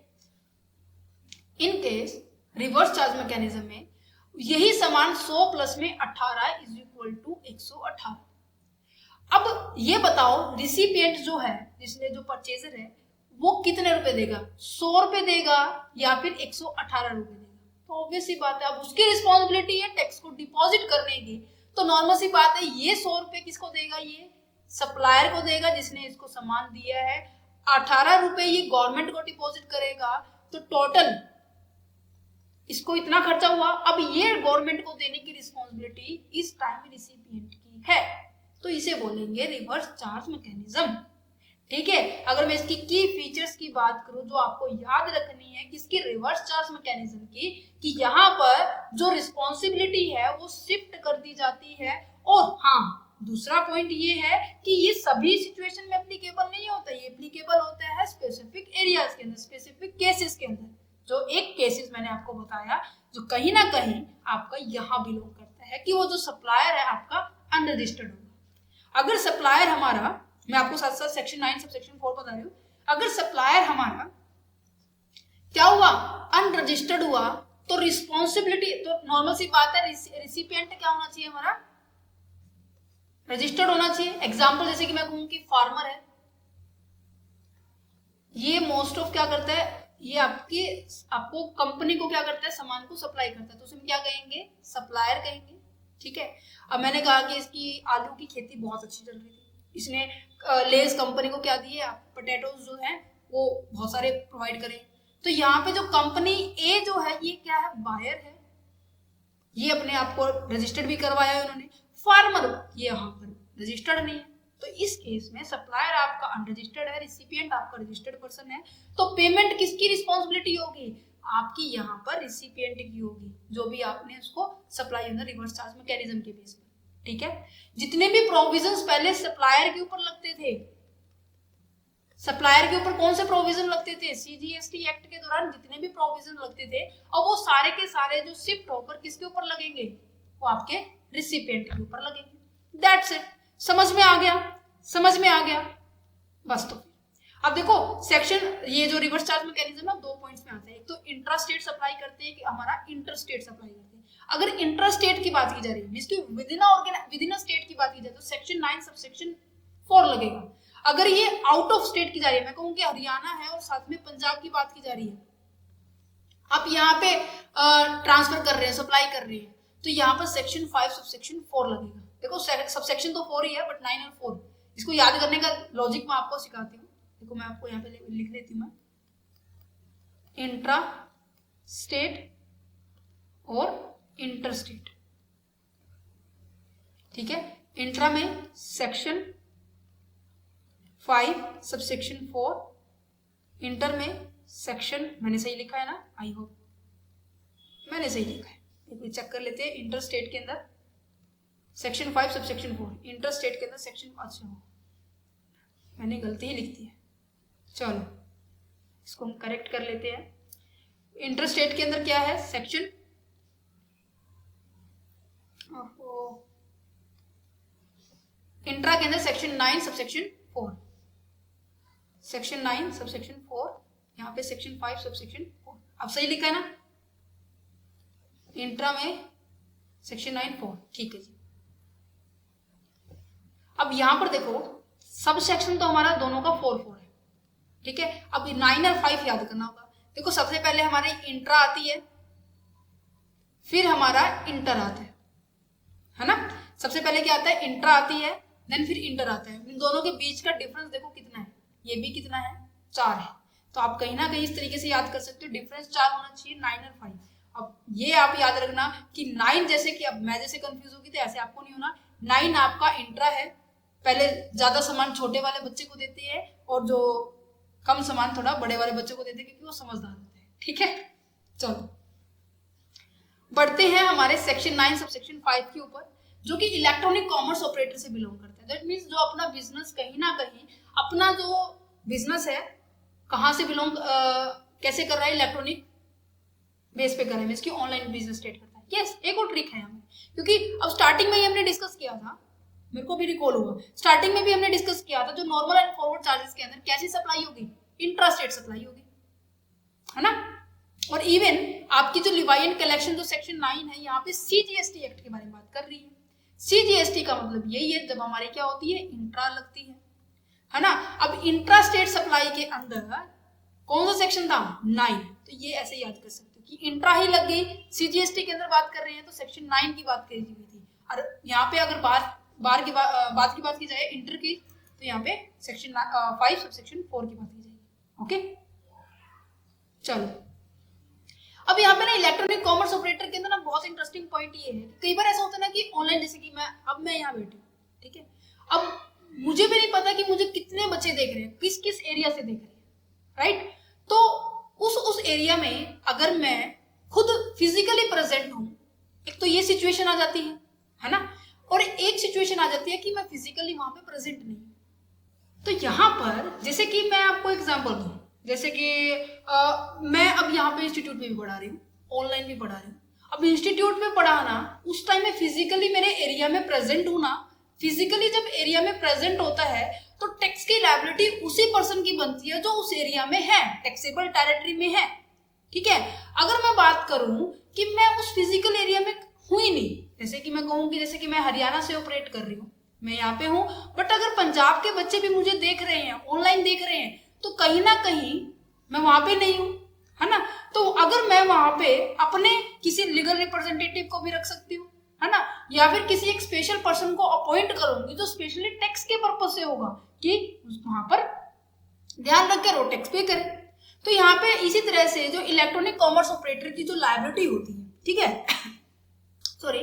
In case reverse charge mechanism में यही सामान 100 प्लस में 18 इज इक्वल टू 118। अब ये बताओ रिसिपिएंट जो है, जिसने जो परचेजर है, वो कितने रुपए देगा? 100 रुपए देगा या फिर 118 रुपए देगा? तो ऑब्वियस सी बात है, अब उसकी रिस्पॉन्सिबिलिटी है टैक्स को डिपॉजिट करने की, तो नॉर्मल सी बात है ये 100 रुपए किसको देगा? ये सप्लायर को देगा जिसने इसको सामान दिया है। 18 रुपए ये गवर्नमेंट को डिपॉजिट करेगा, तो टोटल इसको इतना खर्चा हुआ। अब ये गवर्नमेंट को देने की रिस्पॉन्सिबिलिटी इस टाइम रिसिपिएंट की है, तो इसे बोलेंगे रिवर्स चार्ज मैकेनिज्म, ठीक है। अगर मैं इसकी की फीचर्स की बात करूं जो आपको याद रखनी है किसकी? रिवर्स चार्ज मैकेनिज्म की, कि यहाँ पर जो रिस्पॉन्सिबिलिटी है वो शिफ्ट कर दी जाती है, और हाँ दूसरा पॉइंट ये है कि ये सभी सिचुएशन में एप्लीकेबल नहीं होता, ये एप्लीकेबल होता है स्पेसिफिक एरियाज के अंदर, स्पेसिफिक केसेस के अंदर। जो एक केसेस मैंने आपको बताया जो कहीं ना कहीं आपका यहाँ बिलोंग करता है कि वो जो सप्लायर है आपका अनरजिस्टर्ड होगा। अगर सप्लायर हमारा, मैं आपको साथ साथ सेक्शन 9 सबसेक्शन 4 बता रही हूँ, अगर सप्लायर हमारा क्या हुआ, अनरजिस्टर्ड हुआ, तो रिस्पॉन्सिबिलिटी, तो नॉर्मल सी बात है, रिसिपिएंट क्या होना चाहिए हमारा, रजिस्टर्ड होना चाहिए। एग्जाम्पल जैसे कि मैं कहूं कि फार्मर है, ये मोस्ट ऑफ क्या करता है, ये आपको कंपनी को क्या करता है, सामान को सप्लाई करता है, तो उसमें क्या कहेंगे, सप्लायर कहेंगे। ठीक है। अब मैंने कहा कि इसकी आलू की खेती बहुत अच्छी चल रही थी, इसने लेस कंपनी को क्या दिए, पोटैटोज जो है वो बहुत सारे प्रोवाइड करें, तो यहाँ पे जो कंपनी ए जो है ये क्या है, बायर है, ये अपने आप को रजिस्टर्ड भी करवाया है उन्होंने। फार्मर ये यहाँ पर रजिस्टर्ड नहीं है, तो इस केस में सप्लायर आपका अनरजिस्टर्ड है, रिसिपिएंट आपका रजिस्टर्ड पर्सन है, तो पेमेंट किसकी रिस्पॉन्सिबिलिटी होगी, आपकी यहाँ पर रिसिपिएंट की होगी, जो भी आपने उसको सप्लाई अंदर रिवर्स चार्ज मैकेनिज्म के बेस पर। ठीक है। जितने भी प्रोविजंस पहले सप्लायर के ऊपर लगते थे, सप्लायर के ऊपर कौन से प्रोविजन लगते थे, सीजीएसटी एक्ट के दौरान जितने भी प्रोविजन लगते थे, और वो सारे के सारे जो शिफ्ट होकर किसके ऊपर लगेंगे, वो आपके रिसिपिएंट के ऊपर लगेंगे। That's it. समझ में आ गया, समझ में आ गया बस। तो अब देखो सेक्शन, ये जो रिवर्स चार्ज मैकेनिज्म है दो पॉइंट्स में आता है, एक तो इंट्रा स्टेट सप्लाई करते हैं कि हमारा इंटर स्टेट सप्लाई करते हैं। अगर इंटर स्टेट की बात की जा रही है, मींस कि विद इन अ स्टेट की बात की जाए तो सेक्शन 9 सबसेक्शन 4 लगेगा। अगर ये आउट ऑफ स्टेट की जा रही है, मैं कहूँ कि हरियाणा है और साथ में पंजाब की बात की जा रही है, आप यहाँ पे ट्रांसफर कर रहे हैं, सप्लाई कर रहे हैं, तो यहाँ पर सेक्शन 5 सबसेक्शन 4 लगेगा। देखो सबसेक्शन तो 4 ही है, बट 9 और 4 इसको याद करने का लॉजिक मैं आपको सिखाती हूँ। देखो मैं आपको यहाँ पे लिख देती हूँ, मैं इंट्रा स्टेट और इंटर स्टेट। ठीक है। इंट्रा में सेक्शन 5 सबसेक्शन 4, इंटर में सेक्शन, मैंने सही लिखा है ना, आई होप मैंने सही लिखा है, एक चेक कर लेते हैं। इंटर स्टेट के अंदर सेक्शन 5 सबसेक्शन 4, इंटर स्टेट के अंदर सेक्शन, अच्छा मैंने गलती ही लिख दी है, चलो इसको हम करेक्ट कर लेते हैं। इंटर स्टेट के अंदर क्या है, सेक्शन, इंट्रा के अंदर सेक्शन 9 सबसेक्शन 4, सेक्शन 9 सबसेक्शन 4, यहाँ पे सेक्शन 5 सबसेक्शन 4, अब सही लिखा है ना, इंट्रा में सेक्शन 9 4। ठीक है जी। अब यहां पर देखो सब सेक्शन तो हमारा दोनों का 4 है। ठीक है। अब 9 और 5 याद करना होगा। देखो सबसे पहले हमारी इंट्रा आती है, फिर हमारा इंटर आता है ना। सबसे पहले क्या आता है, इंट्रा आती है, देन फिर इंटर आता है। इन दोनों के बीच का डिफरेंस देखो कितना है, ये भी कितना है, 4 है। तो आप कहीं ना कहीं इस तरीके से याद कर सकते हो, डिफरेंस 4 होना चाहिए 9 और 5। अब ये आप याद रखना कि 9 जैसे कि अब मैं जैसे कंफ्यूज होगी तो ऐसे आपको नहीं होना। 9 आपका इंट्रा है, पहले ज्यादा सामान छोटे वाले बच्चे को देते हैं और जो कम सामान थोड़ा बड़े वाले बच्चे को देते हैं, क्योंकि वो समझदार होते हैं। ठीक है। चलो बढ़ते हैं हमारे सेक्शन 9 सबसेक्शन 5 के ऊपर, जो कि इलेक्ट्रॉनिक कॉमर्स ऑपरेटर से बिलोंग करता है। दैट मीन्स जो अपना बिजनेस कहीं ना कहीं, अपना जो बिजनेस है कहाँ से बिलोंग, कैसे कर रहा है, इलेक्ट्रॉनिक बेस पे कर रहा है, मीन्स कि ऑनलाइन बिजनेस स्टार्ट करता है। यस, एक और ट्रिक है हमें, क्योंकि अब स्टार्टिंग में ही हमने डिस्कस किया था, मेरे को भी रिकॉल हुआ, स्टार्टिंग में भी हमने डिस्कस किया था, जो नॉर्मल एंड फॉरवर्ड चार्जेस के अंदर कैसी सप्लाई होगी, इंट्रा स्टेट सप्लाई होगी, है ना। और इवन आपकी जो लिवाई एंड कलेक्शन जो सेक्शन 9 है, यहाँ पे सीजीएसटी एक्ट के बारे में बात कर रही है। सीजीएसटी का मतलब यही है, जब हमारी क्या होती है, इंट्रा लगती है ना। अब इंट्रा स्टेट सप्लाई के अंदर कौन सा सेक्शन था, 9, तो ये ऐसे याद कर सकते हो कि इंट्रा ही लग गई। सीजीएसटी के अंदर बात कर रहे हैं तो सेक्शन 9 की बात करी हुई थी, और यहाँ पे अगर बात की बात की जाए इंटर की, तो यहाँ पे सेक्शन 5 सबसेक्शन 4 की बात की जाएगी। ओके चलो, अब यहाँ पे ना इलेक्ट्रॉनिक कॉमर्स ऑपरेटर के अंदर ना बहुत इंटरेस्टिंग पॉइंट ये है, कई बार ऐसा होता है ना कि ऑनलाइन, जैसे कि मैं यहाँ बैठी हूँ, ठीक है, अब मुझे भी नहीं पता कि मुझे कितने बच्चे देख रहे हैं, किस किस एरिया से देख रहे हैं, राइट। तो उस एरिया में अगर मैं खुद फिजिकली प्रेजेंट हूँ, एक तो ये सिचुएशन आ जाती है ना। और एक सिचुएशन आ जाती है कि मैं फिजिकली वहां पे प्रेजेंट नहीं हूँ। तो यहाँ पर जैसे कि मैं आपको एग्जांपल दूं, जैसे कि मैं अब यहाँ पे इंस्टीट्यूट में भी पढ़ा रही हूँ, ऑनलाइन भी पढ़ा रही हूँ। अब इंस्टीट्यूट में पढ़ाना, उस टाइम में फिजिकली मेरे एरिया में प्रेजेंट हूँ ना, फिजिकली जब एरिया में प्रेजेंट होता है तो टैक्स की लायबिलिटी उसी पर्सन की बनती है जो उस एरिया में है, टैक्सेबल टेरिटरी में है। ठीक है, अगर मैं बात करूं कि मैं उस फिजिकल एरिया में हूं ही नहीं, जैसे कि मैं कहूं कि जैसे कि मैं हरियाणा से ऑपरेट कर रही हूँ, मैं यहाँ पे हूँ, बट अगर पंजाब के बच्चे भी मुझे देख रहे हैं, ऑनलाइन देख रहे हैं, तो कहीं ना कहीं मैं वहां पे नहीं हूँ, है ना। तो अगर मैं वहां पे अपने किसी लीगल रिप्रेजेंटेटिव को भी रख सकती हूँ, है ना, या फिर किसी एक स्पेशल पर्सन को अपॉइंट करूंगी जो स्पेशली टैक्स के पर्पज से होगा कि वहां पर ध्यान रख के वो टैक्स पे करे। तो यहाँ पे इसी तरह से जो इलेक्ट्रॉनिक कॉमर्स ऑपरेटर की जो लायबिलिटी होती है, ठीक है, सॉरी,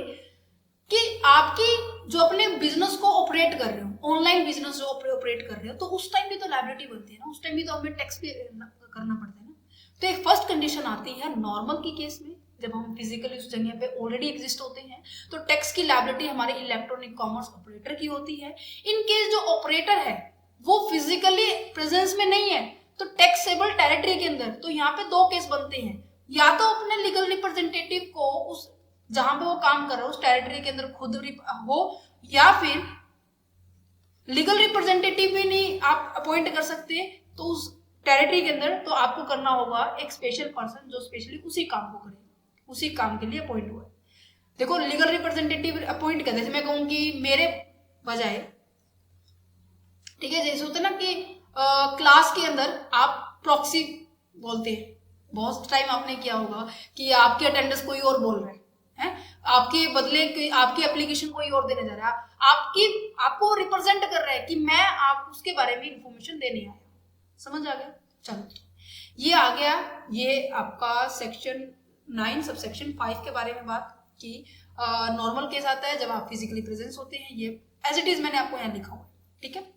कि आपकी जो अपने बिजनेस को ऑपरेट कर रहे हो, ऑनलाइन बिजनेस जो ऑपरेट कर रहे हो, तो उस टाइम भी तो लायबिलिटी बनती है ना, उस टाइम भी तो हमें टैक्स पे करना पड़ता है ना। तो एक फर्स्ट कंडीशन आती है नॉर्मल की केस में, जब हम फिजिकली उस जगह पे ऑलरेडी एग्जिस्ट होते हैं तो टैक्स की लायबिलिटी हमारे इलेक्ट्रॉनिक कॉमर्स ऑपरेटर की होती है। इन केस जो ऑपरेटर है वो फिजिकली प्रेजेंस में नहीं है तो टैक्सेबल टेरिटरी के अंदर, तो यहाँ पे दो केस बनते हैं, या तो अपने लीगल रिप्रेजेंटेटिव को उस जहां पे वो काम कर रहा है उस टेरिटरी के अंदर खुद हो, या फिर लीगल रिप्रेजेंटेटिव भी नहीं आप अपॉइंट कर सकते तो उस टेरिटरी के अंदर तो आपको करना होगा एक स्पेशल पर्सन जो स्पेशली उसी काम को करे, उसी काम के लिए अपॉइंट हुआ है। देखो लीगल रिप्रेजेंटेटिव अपॉइंट कर, जैसे मैं कहूँ कि मेरे बजाय, ठीक है, जैसे होता है ना कि क्लास के अंदर आप प्रॉक्सी बोलते हैं, बहुत टाइम आपने किया होगा कि आपकी अटेंडेंस कोई और बोल रहा है, आपके बदले आपकी एप्लीकेशन कोई और देने जा रहा है, आपको रिप्रेजेंट कर रहा है कि मैं आप उसके बारे में इंफॉर्मेशन देने आया। समझ आ गया? चलो ये आ गया, ये आपका सेक्शन 9 सब सेक्शन 5 के बारे में बात की। नॉर्मल केस आता है जब आप फिजिकली प्रेजेंस होते हैं, ये एज इट इज मैंने आपको यहाँ लिखा हुआ है, ठीक है।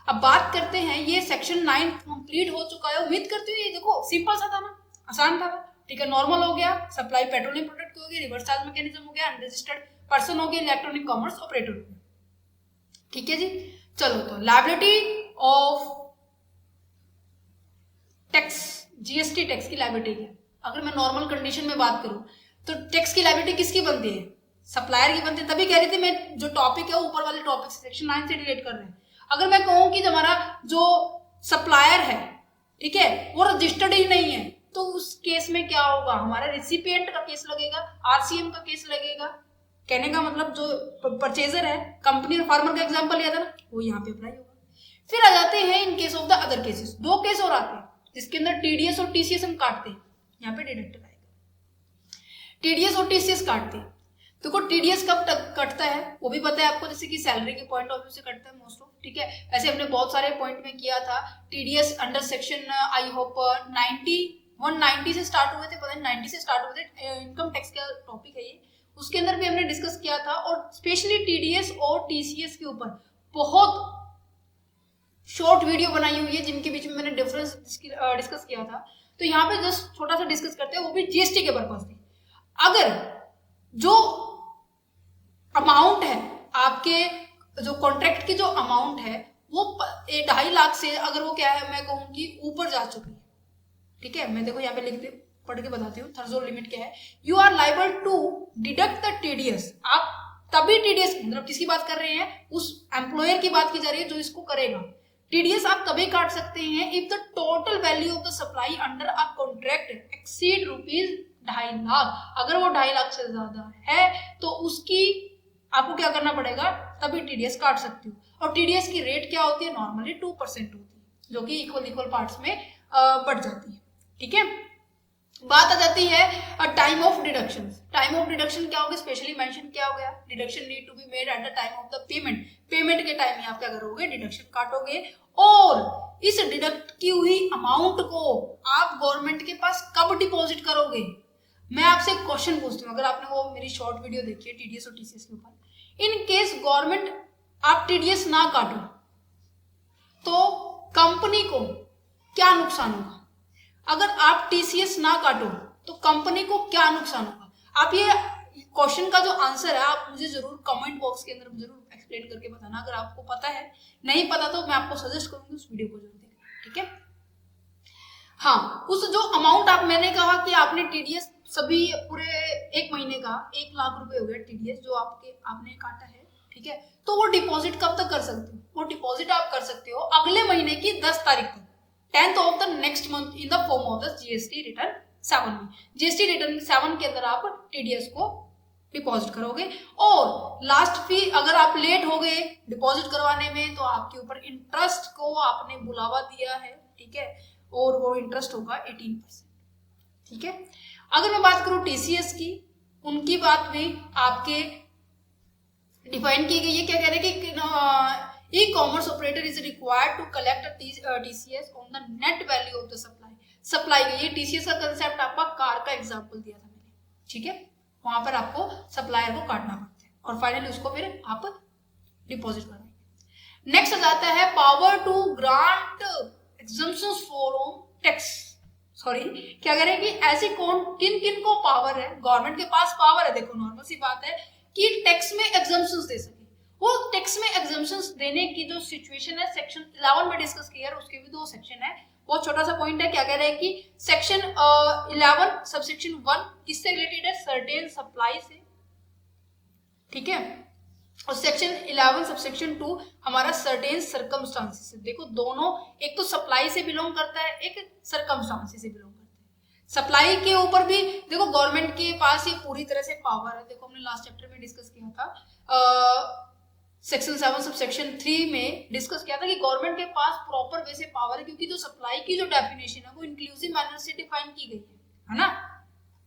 अब बात करते हैं, ये सेक्शन 9 कंप्लीट हो चुका है, उम्मीद करती हूँ ये देखो सिंपल सा था ना, आसान था, ठीक है। नॉर्मल हो गया, सप्लाई पेट्रोलियम प्रोडक्ट हो गया, रिवर्स चार्ज मैकेनिज्म हो गया, अनरजिस्टर्ड पर्सन हो गया, इलेक्ट्रॉनिक कॉमर्स ऑपरेटर हो गया, ठीक है जी। चलो तो liability of tax, GST tax की लायबिलिटी है। अगर मैं नॉर्मल कंडीशन में बात करूं तो टैक्स की लायबिलिटी किसकी बनती है? सप्लायर की बनती है। तभी कह रही थी मैं जो टॉपिक है ऊपर वाले टॉपिक सेक्शन 9 से रिलेट कर रहे हैं। अगर मैं कहूं कि हमारा जो सप्लायर है, ठीक है, वो रजिस्टर्ड ही नहीं है, तो उस केस में क्या होगा? हमारा रिसिपिएंट का केस लगेगा, आरसीएम का केस लगेगा। कहने का मतलब जो परचेजर है, कंपनी और फार्मर का एग्जांपल लिया था ना, वो यहाँ पे अप्लाई होगा। फिर आ जाते हैं in case of the other cases, दो केस और आते हैं जिसके अंदर टीडीएस और टीसीएस हम काटते हैं, यहाँ पे डिडक्ट आएगा, टीडीएस और टीसीएस काटते हैं। देखो टीडीएस कब कटता है वो भी पता है आपको, जैसे कि सैलरी के पॉइंट ऑफ व्यू से कटता है मोस्ट ऑफ, ठीक है। ऐसे हमने बहुत सारे पॉइंट में किया था TDS under section I hope 190 से स्टार्ट हुए थे, पता नहीं 90 से स्टार्ट हुए थे, इनकम टैक्स का टॉपिक है ये, उसके अंदर भी हमने डिस्कस किया था। और स्पेशली टीडीएस और टीसीएस के ऊपर बहुत शॉर्ट वीडियो बनाई हुई है जिनके बीच में मैंने डिफरेंस डिस्कस किया था। तो यहाँ पे जस्ट छोटा सा डिस्कस करते हैं, वो भी जीएसटी के पर्पज से। अगर जो अमाउंट है आपके जो कॉन्ट्रैक्ट की जो अमाउंट है वो 2.5 लाख से अगर वो क्या है मैं कहूंगी ऊपर जा चुकी है, ठीक है। मैं देखो यहाँ पे लिखते पढ़ के बताती हूँ थ्रेशोल्ड लिमिट क्या है। You are liable to deduct the TDS, आप तभी टीडीएस मतलब किसकी बात कर रहे हैं? उस एम्प्लॉयर की बात की जा रही है जो इसको करेगा। टीडीएस आप तभी काट सकते हैं if the total value of the supply under a contract exceed ₹2.5 lakh. अगर वो 2.5 लाख से ज्यादा है तो उसकी आपको क्या करना पड़ेगा, तभी टीडीएस काट सकती हो। और टीडीएस की रेट क्या होती है? नॉर्मली 2% होती है, जो कि इक्वल पार्ट्स में बढ़ जाती है, ठीक है। बात आ जाती है time of deduction. Time of deduction क्या होगा? स्पेशली मेंशन क्या हो गया? Deduction need to be made at the time of the payment. Payment के टाइम में आप क्या करोगे? डिडक्शन काटोगे। और इस डिडक्ट की हुई अमाउंट को आप गवर्नमेंट के पास कब डिपॉजिट करोगे? मैं आपसे एक क्वेश्चन पूछती हूँ, अगर आपने वो मेरी शॉर्ट वीडियो देखी है टीडीएस और टीसीएस के ऊपर, इन केस गवर्नमेंट आप टीडीएस ना काटो तो कंपनी को क्या नुकसान होगा? अगर आप टीसीएस ना काटो तो कंपनी को क्या नुकसान होगा? आप ये क्वेश्चन का जो आंसर है आप मुझे जरूर कमेंट बॉक्स के अंदर जरूर एक्सप्लेन करके बताना। अगर आपको पता है, नहीं पता तो मैं आपको सजेस्ट करूंगी उस वीडियो को जरूर देखना, ठीक है। हाँ, उस जो अमाउंट आप, मैंने कहा कि आपने टीडीएस सभी पूरे 1 महीने का 1 लाख रुपए हो गया टीडीएस जो आपने काटा है, ठीक है। तो वो डिपॉजिट कब तक कर सकते हो? वो डिपॉजिट आप कर सकते हो अगले महीने की 10 तारीख तक, 10th of the next month in the form of the GST return 7 में। जीएसटी रिटर्न 7 के अंदर आप टीडीएस को डिपॉजिट करोगे। और लास्ट फी अगर आप लेट हो गए डिपॉजिट करवाने में तो आपके ऊपर इंटरेस्ट को आपने बुलावा दिया है, ठीक है, और वो इंटरेस्ट होगा 18%, ठीक है। अगर मैं बात करूं टीसीएस की, उनकी बात भी आपके डिफाइन की गई है। क्या कह रहे हैं कि e commerce operator is required to collect TCS on the net value of the supply गई है। टीसीएस का कंसेप्ट आपका कार का एग्जांपल दिया था मैंने, ठीक है। वहां पर आपको सप्लायर को काटना पड़ता है और फाइनली उसको फिर आप डिपॉजिट कराएंगे। नेक्स्ट आ जाता है power to grant exemptions from tax. Sorry, क्या कह रहे हैं कि ऐसी किन किन को पावर है, गवर्नमेंट के पास पावर है, देखो नॉर्मल सी बात है कि टैक्स में एग्जम्पशंस दे सके। वो टैक्स में एग्जम्पशंस देने की जो सिचुएशन है सेक्शन 11 में डिस्कस किया है, उसके भी 2 सेक्शन है। बहुत छोटा सा पॉइंट है। क्या कह रहे हैं कि सेक्शन 11 सबसेक्शन 1 किससे रिलेटेड है? सर्टेन सप्लाई से, ठीक है। और सेक्शन 11 सबसेक्शन 2 हमारा सर्टेन सर्कमस्टांसेस से। देखो दोनों, एक तो सप्लाई से बिलोंग करता है, एक सर्कमस्टांसेस से बिलोंग करता है। सप्लाई के ऊपर भी देखो गवर्नमेंट के पास ये पूरी तरह से पावर है। देखो हमने लास्ट चैप्टर में डिस्कस किया था, सेक्शन 7 सबसेक्शन 3 में डिस्कस किया था कि गवर्नमेंट के पास प्रॉपर वे से पावर है, क्योंकि जो सप्लाई की जो डेफिनेशन है वो इंक्लूसिव मैनर से डिफाइन की गई है ना,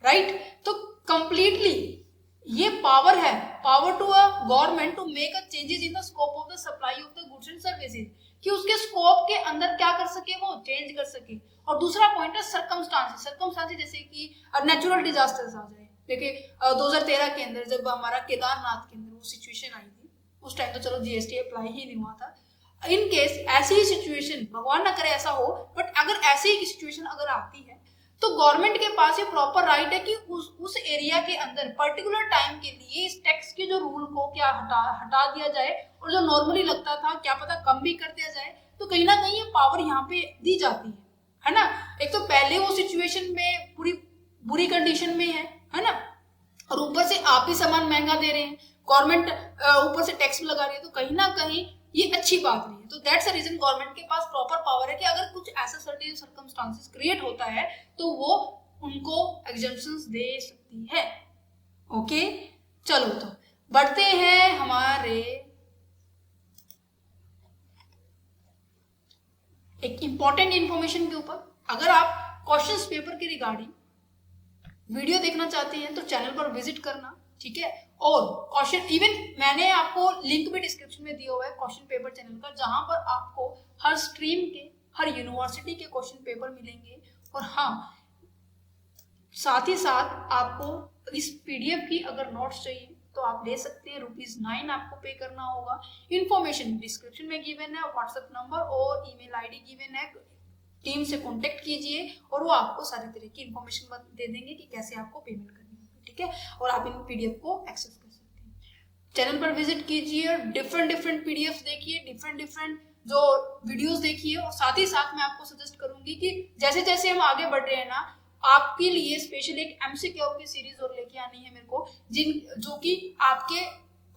राइट। तो कंप्लीटली ये पावर है, power to a government to make a changes in the scope of the supply of the goods and services, कि उसके स्कोप के अंदर क्या कर सके, वो चेंज कर सके। और दूसरा पॉइंट है सर्कमस्टांसेस। सर्कमस्टांसेस जैसे कि नेचुरल डिजास्टर्स आ जाए। देखिए 2013 के अंदर जब हमारा केदारनाथ के अंदर वो सिचुएशन आई थी, उस टाइम तो चलो जीएसटी अप्लाई ही नहीं हुआ था। इन केस ऐसी ही सिचुएशन, भगवान ना करे ऐसा हो, बट अगर ऐसी ही सिचुएशन अगर आती है तो गवर्नमेंट के पास ये प्रॉपर राइट है कि उस एरिया के अंदर पर्टिकुलर टाइम के लिए इस टैक्स के जो रूल को क्या हटा दिया जाए, और जो नॉर्मली लगता था क्या पता कम भी कर दिया जाए। तो कहीं ना कहीं ये पावर यहाँ पे दी जाती है ना। एक तो पहले वो सिचुएशन में पूरी बुरी कंडीशन में है ना, और ऊपर से आप ही सामान महंगा दे रहे हैं, गवर्नमेंट ऊपर से टैक्स लगा रही है, तो कहीं ना कहीं ये अच्छी बात नहीं है। तो दैट्स द रीजन गवर्नमेंट के पास प्रॉपर पावर है कि अगर कुछ ऐसा सर्टेन सर्कमस्टांसेस क्रिएट होता है तो वो उनको एग्जम्पशंस दे सकती है। ओके, चलो तो बढ़ते हैं हमारे एक इंपॉर्टेंट इंफॉर्मेशन के ऊपर। अगर आप क्वेश्चंस पेपर के रिगार्डिंग वीडियो देखना चाहते हैं तो चैनल पर विजिट करना, ठीक है। और क्वेश्चन, इवन मैंने आपको लिंक भी डिस्क्रिप्शन में दिया हुआ है क्वेश्चन पेपर चैनल का, जहां पर आपको हर स्ट्रीम के, हर यूनिवर्सिटी के क्वेश्चन पेपर मिलेंगे। और हाँ, साथ ही साथ आपको इस पीडीएफ की अगर नोट्स चाहिए तो आप ले सकते हैं। ₹9 आपको पे करना होगा। इंफॉर्मेशन डिस्क्रिप्शन में गिवन है, व्हाट्सएप नंबर और ईमेल आईडी गिवन है। टीम से कांटेक्ट कीजिए और वो आपको सारी तरह की इंफॉर्मेशन दे देंगे कि कैसे आपको पेमेंट करनी है, ठीक है। और आप इन पीडीएफ को एक्सेस कर सकते हैं। चैनल पर विजिट कीजिए, डिफरेंट पीडीएफ देखिए, डिफरेंट जो वीडियोस देखिए। और साथ ही साथ मैं आपको सजेस्ट करूंगी कि जैसे जैसे हम आगे बढ़ रहे हैं ना, आपके लिए स्पेशल एक एमसीक्यू की सीरीज और लेके आनी है मेरे को, जो कि आपके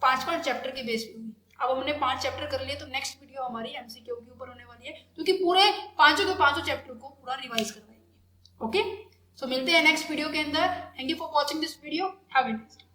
5 चैप्टर के बेस पे हुई। अब हमने 5 चैप्टर कर लिए, तो नेक्स्ट वीडियो हमारी एमसीक्यू के ऊपर होने वाली है, क्योंकि पूरे 5 चैप्टर को पूरा रिवाइज करवाएंगे। ओके, सो मिलते हैं नेक्स्ट वीडियो के अंदर। Thank you for watching this video. Have a nice day.